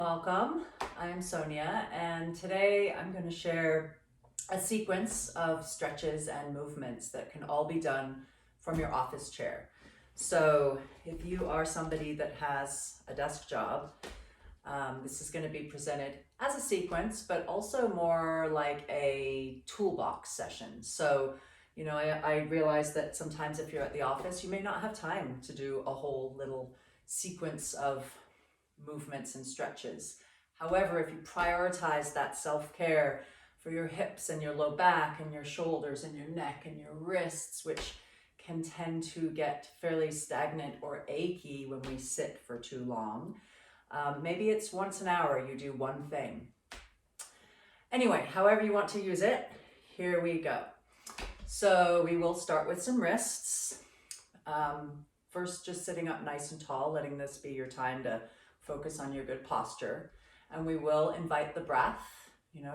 Welcome, I'm Sonia, and today I'm going to share a sequence of stretches and movements that can all be done from your office chair. So if you are somebody that has a desk job, this is going to be presented as a sequence, but also more like a toolbox session. So, I realize that sometimes if you're at the office, you may not have time to do a whole little sequence of movements and stretches. However, if you prioritize that self-care for your hips and your low back and your shoulders and your neck and your wrists, which can tend to get fairly stagnant or achy when we sit for too long, maybe it's once an hour you do one thing. Anyway, however you want to use it, here we go. So we will start with some wrists. First, just sitting up nice and tall, letting this be your time to focus on your good posture. And we will invite the breath,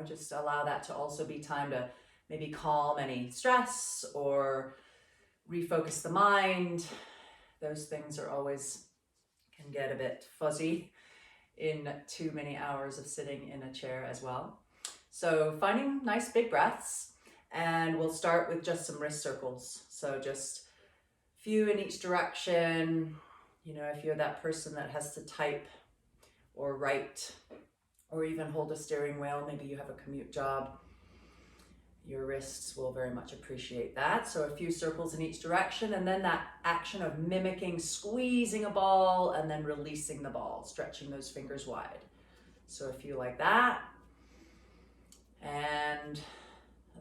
just allow that to also be time to maybe calm any stress or refocus the mind. Those things are always can get a bit fuzzy in too many hours of sitting in a chair as well. So finding nice big breaths, and we'll start with just some wrist circles. So just few in each direction. If you're that person that has to type or write or even hold a steering wheel, maybe you have a commute job, your wrists will very much appreciate that. So a few circles in each direction, and then that action of mimicking squeezing a ball and then releasing the ball, stretching those fingers wide. So a few like that. And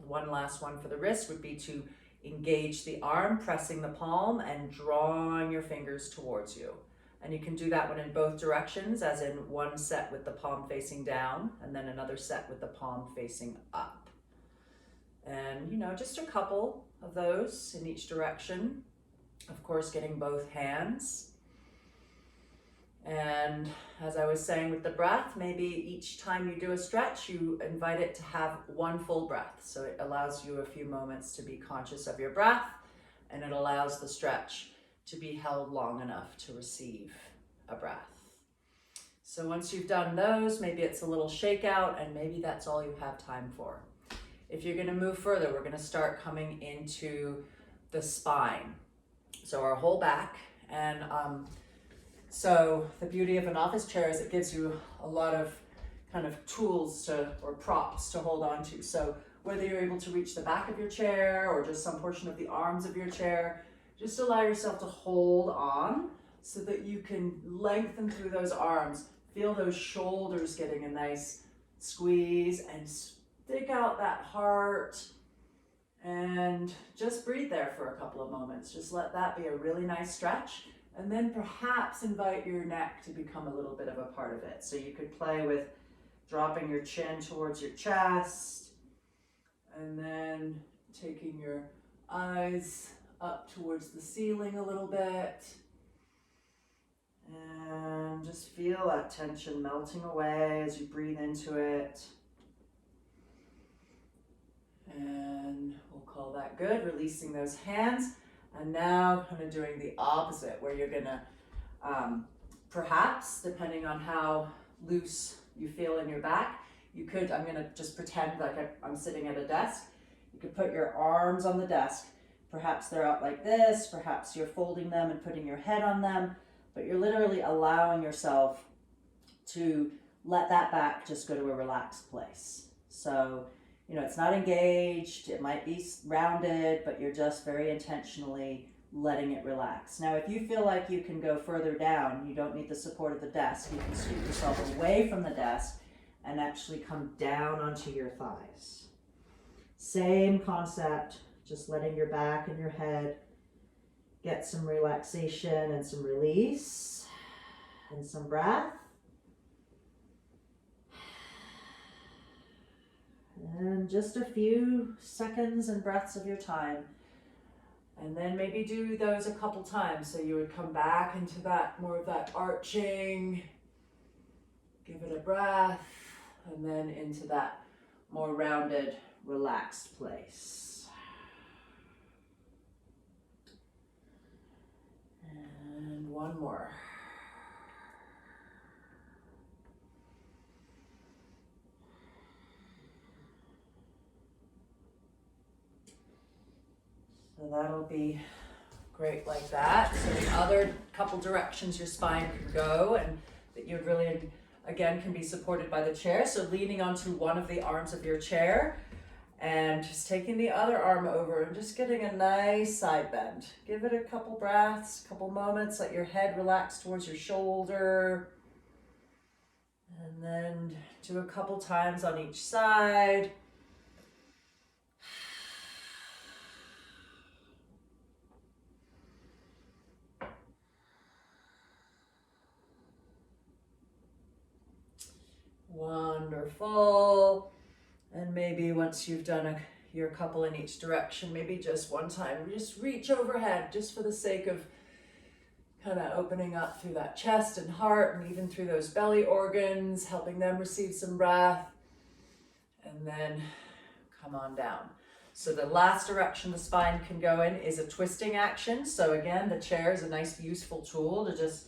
one last one for the wrist would be to engage the arm, pressing the palm and drawing your fingers towards you. And you can do that one in both directions, as in one set with the palm facing down and then another set with the palm facing up. And, just a couple of those in each direction. Of course, getting both hands. And as I was saying with the breath, maybe each time you do a stretch, you invite it to have one full breath. So it allows you a few moments to be conscious of your breath, and it allows the stretch to be held long enough to receive a breath. So once you've done those, maybe it's a little shakeout, and maybe that's all you have time for. If you're going to move further, we're going to start coming into the spine. So our whole back, and so the beauty of an office chair is it gives you a lot of kind of tools or props to hold on to. So whether you're able to reach the back of your chair or just some portion of the arms of your chair, just allow yourself to hold on so that you can lengthen through those arms. Feel those shoulders getting a nice squeeze, and stick out that heart, and just breathe there for a couple of moments. Just let that be a really nice stretch. And then perhaps invite your neck to become a little bit of a part of it. So you could play with dropping your chin towards your chest, and then taking your eyes up towards the ceiling a little bit. And just feel that tension melting away as you breathe into it. And we'll call that good, releasing those hands. And now kind of doing the opposite, where you're gonna, perhaps, depending on how loose you feel in your back, I'm gonna just pretend like I'm sitting at a desk. You could put your arms on the desk. Perhaps they're out like this, perhaps you're folding them and putting your head on them, but you're literally allowing yourself to let that back just go to a relaxed place. So, it's not engaged, it might be rounded, but you're just very intentionally letting it relax. Now, if you feel like you can go further down, you don't need the support of the desk, you can scoot yourself away from the desk and actually come down onto your thighs. Same concept, just letting your back and your head get some relaxation and some release and some breath. And just a few seconds and breaths of your time. And then maybe do those a couple times. So you would come back into that, more of that arching, give it a breath, and then into that more rounded, relaxed place. And one more. So that'll be great like that. So the other couple directions your spine can go, and that you'd really, again, can be supported by the chair. So leaning onto one of the arms of your chair and just taking the other arm over and just getting a nice side bend. Give it a couple breaths, a couple moments, let your head relax towards your shoulder. And then do a couple times on each side. Wonderful. And maybe once you've done your couple in each direction, maybe just one time, just reach overhead just for the sake of kind of opening up through that chest and heart and even through those belly organs, helping them receive some breath. And then come on down. So the last direction the spine can go in is a twisting action. So again, the chair is a nice useful tool to just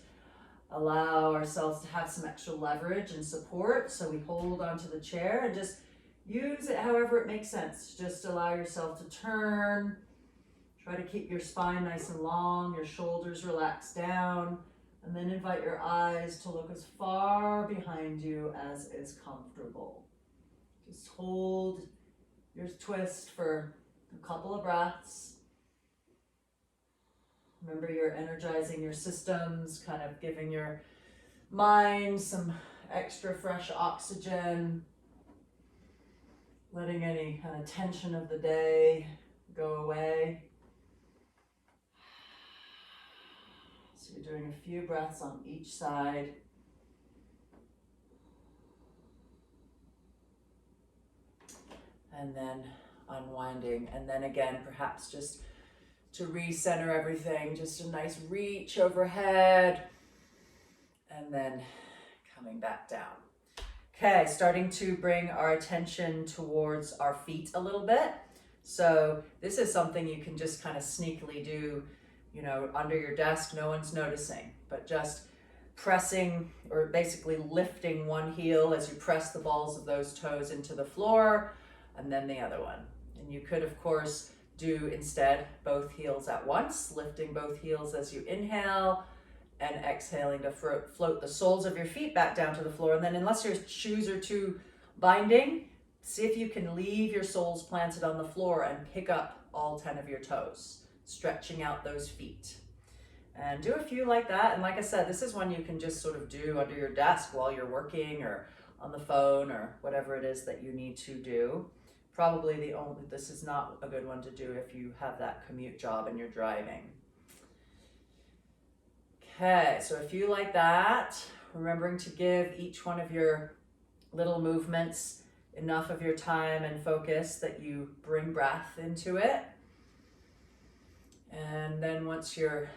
allow ourselves to have some extra leverage and support. So we hold onto the chair and just use it however it makes sense. Just allow yourself to turn. Try to keep your spine nice and long, your shoulders relaxed down, and then invite your eyes to look as far behind you as is comfortable. Just hold your twist for a couple of breaths. Remember, you're energizing your systems, kind of giving your mind some extra fresh oxygen, letting any kind of tension of the day go away. So you're doing a few breaths on each side. And then unwinding. And then again, perhaps just to recenter everything, just a nice reach overhead. And then coming back down. Okay, starting to bring our attention towards our feet a little bit. So this is something you can just kind of sneakily do, you know, under your desk, no one's noticing, but just pressing or basically lifting one heel as you press the balls of those toes into the floor, and then the other one. And you could, of course, do instead both heels at once, lifting both heels as you inhale and exhaling to float the soles of your feet back down to the floor. And then unless your shoes are too binding, see if you can leave your soles planted on the floor and pick up all 10 of your toes, stretching out those feet. And do a few like that. And like I said, this is one you can just sort of do under your desk while you're working or on the phone or whatever it is that you need to do. Probably this is not a good one to do if you have that commute job and you're driving. Okay, so a few like that, remembering to give each one of your little movements enough of your time and focus that you bring breath into it. And then once your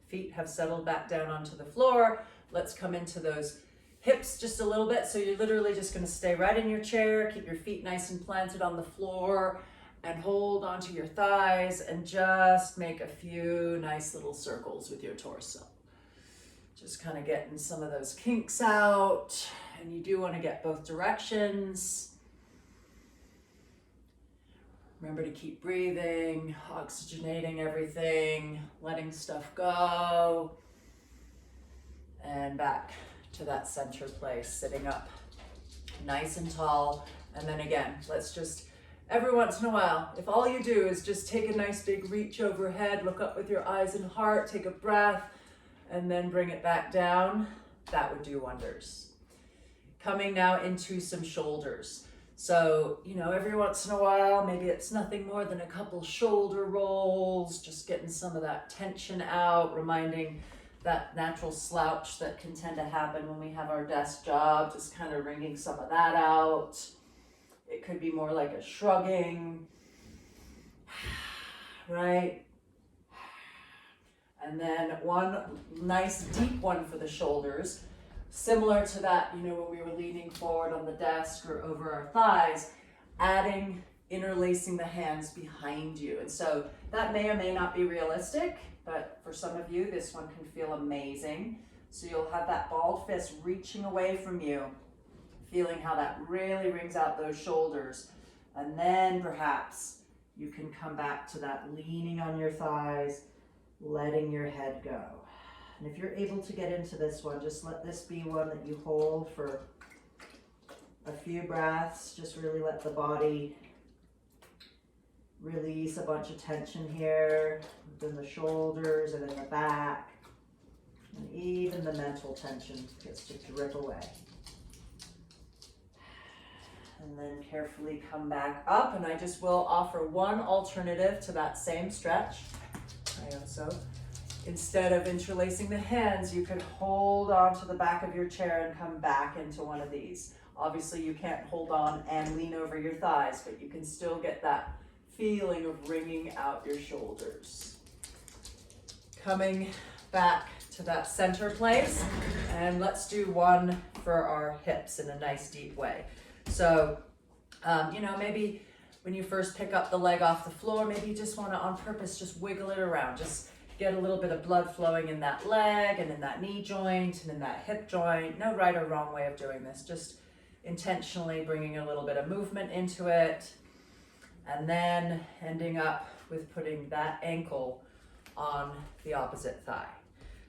feet have settled back down onto the floor, let's come into those hips just a little bit. So you're literally just going to stay right in your chair, keep your feet nice and planted on the floor, and hold onto your thighs and just make a few nice little circles with your torso. Just kind of getting some of those kinks out, and you do want to get both directions. Remember to keep breathing, oxygenating everything, letting stuff go, and back to that center place, sitting up nice and tall. And then again, let's just, every once in a while, if all you do is just take a nice big reach overhead, look up with your eyes and heart, take a breath, and then bring it back down, that would do wonders. Coming now into some shoulders. So, you know, every once in a while, maybe it's nothing more than a couple shoulder rolls, just getting some of that tension out, reminding that natural slouch that can tend to happen when we have our desk job, just kind of wringing some of that out. It could be more like a shrugging, right? And then one nice deep one for the shoulders, similar to that, you know, when we were leaning forward on the desk or over our thighs, adding, interlacing the hands behind you. And so that may or may not be realistic, but for some of you, this one can feel amazing. So you'll have that balled fist reaching away from you, feeling how that really wrings out those shoulders. And then perhaps you can come back to that leaning on your thighs, letting your head go. And if you're able to get into this one, just let this be one that you hold for a few breaths. Just really let the body release a bunch of tension here within the shoulders and in the back. And even the mental tension gets to drip away. And then carefully come back up, and I just will offer one alternative to that same stretch. So instead of interlacing the hands, you could hold on to the back of your chair and come back into one of these. Obviously you can't hold on and lean over your thighs, but you can still get that feeling of wringing out your shoulders. Coming back to that center place, and let's do one for our hips in a nice deep way. So, maybe when you first pick up the leg off the floor, maybe you just want to on purpose just wiggle it around. Just get a little bit of blood flowing in that leg and in that knee joint and in that hip joint. No right or wrong way of doing this. Just intentionally bringing a little bit of movement into it, and then ending up with putting that ankle on the opposite thigh.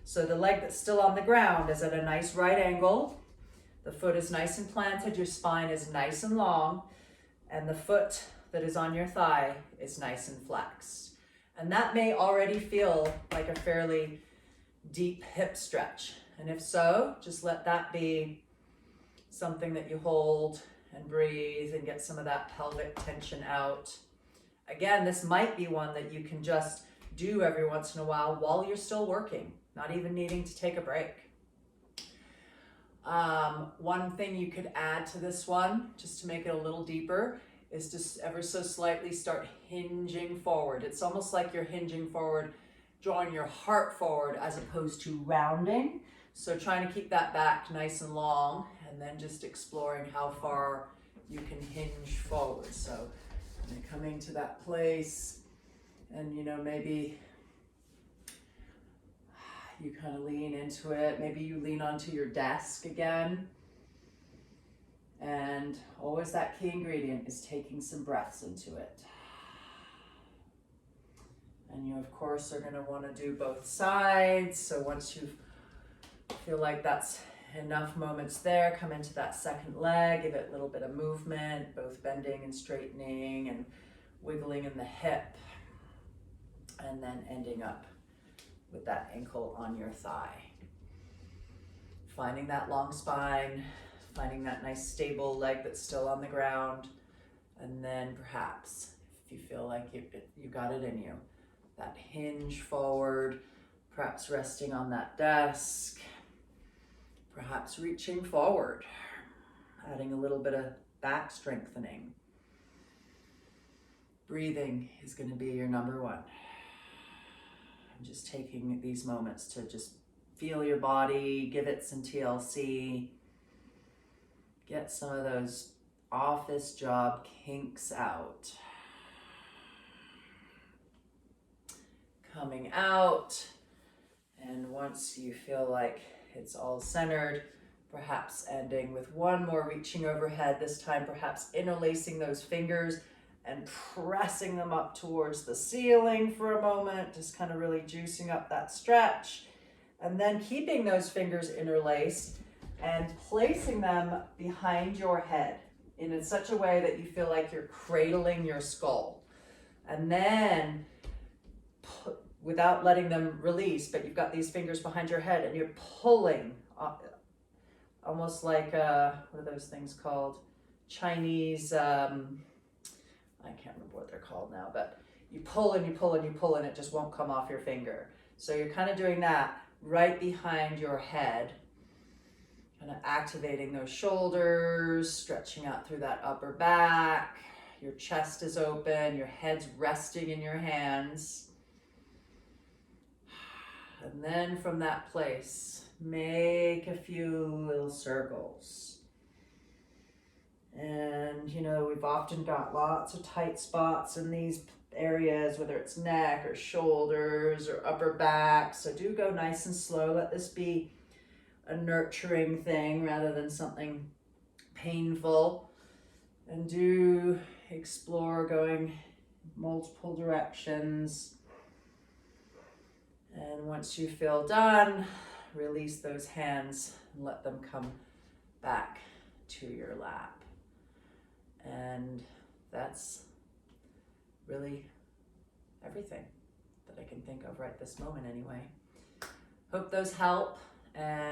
So the leg that's still on the ground is at a nice right angle. The foot is nice and planted, your spine is nice and long, and the foot that is on your thigh is nice and flexed. And that may already feel like a fairly deep hip stretch. And if so, just let that be something that you hold and breathe and get some of that pelvic tension out. Again, this might be one that you can just do every once in a while you're still working, not even needing to take a break. One thing you could add to this one, just to make it a little deeper, is just ever so slightly start hinging forward. It's almost like you're hinging forward, drawing your heart forward as opposed to rounding. So trying to keep that back nice and long, and then just exploring how far you can hinge forward. So coming to that place, and maybe you kind of lean into it. Maybe you lean onto your desk again. And always that key ingredient is taking some breaths into it. And you, of course, are going to want to do both sides. So once you feel like that's enough moments there, come into that second leg, give it a little bit of movement, both bending and straightening and wiggling in the hip, and then ending up with that ankle on your thigh. Finding that long spine, finding that nice stable leg that's still on the ground, and then perhaps, if you feel like you got it in you, that hinge forward, perhaps resting on that desk, perhaps reaching forward, adding a little bit of back strengthening. Breathing is going to be your number one. I'm just taking these moments to just feel your body, give it some TLC, get some of those office job kinks out. Coming out, and once you feel like it's all centered, perhaps ending with one more reaching overhead, this time perhaps interlacing those fingers and pressing them up towards the ceiling for a moment, just kind of really juicing up that stretch, and then keeping those fingers interlaced and placing them behind your head in such a way that you feel like you're cradling your skull. And then without letting them release, but you've got these fingers behind your head and you're pulling, almost like, what are those things called? Chinese, I can't remember what they're called now, but you pull and you pull and you pull and it just won't come off your finger. So you're kind of doing that right behind your head, kind of activating those shoulders, stretching out through that upper back. Your chest is open, your head's resting in your hands. And then from that place, make a few little circles. And we've often got lots of tight spots in these areas, whether it's neck or shoulders or upper back. So do go nice and slow. Let this be a nurturing thing rather than something painful. And do explore going multiple directions. And once you feel done, release those hands and let them come back to your lap. And that's really everything that I can think of right this moment anyway. Hope those help. And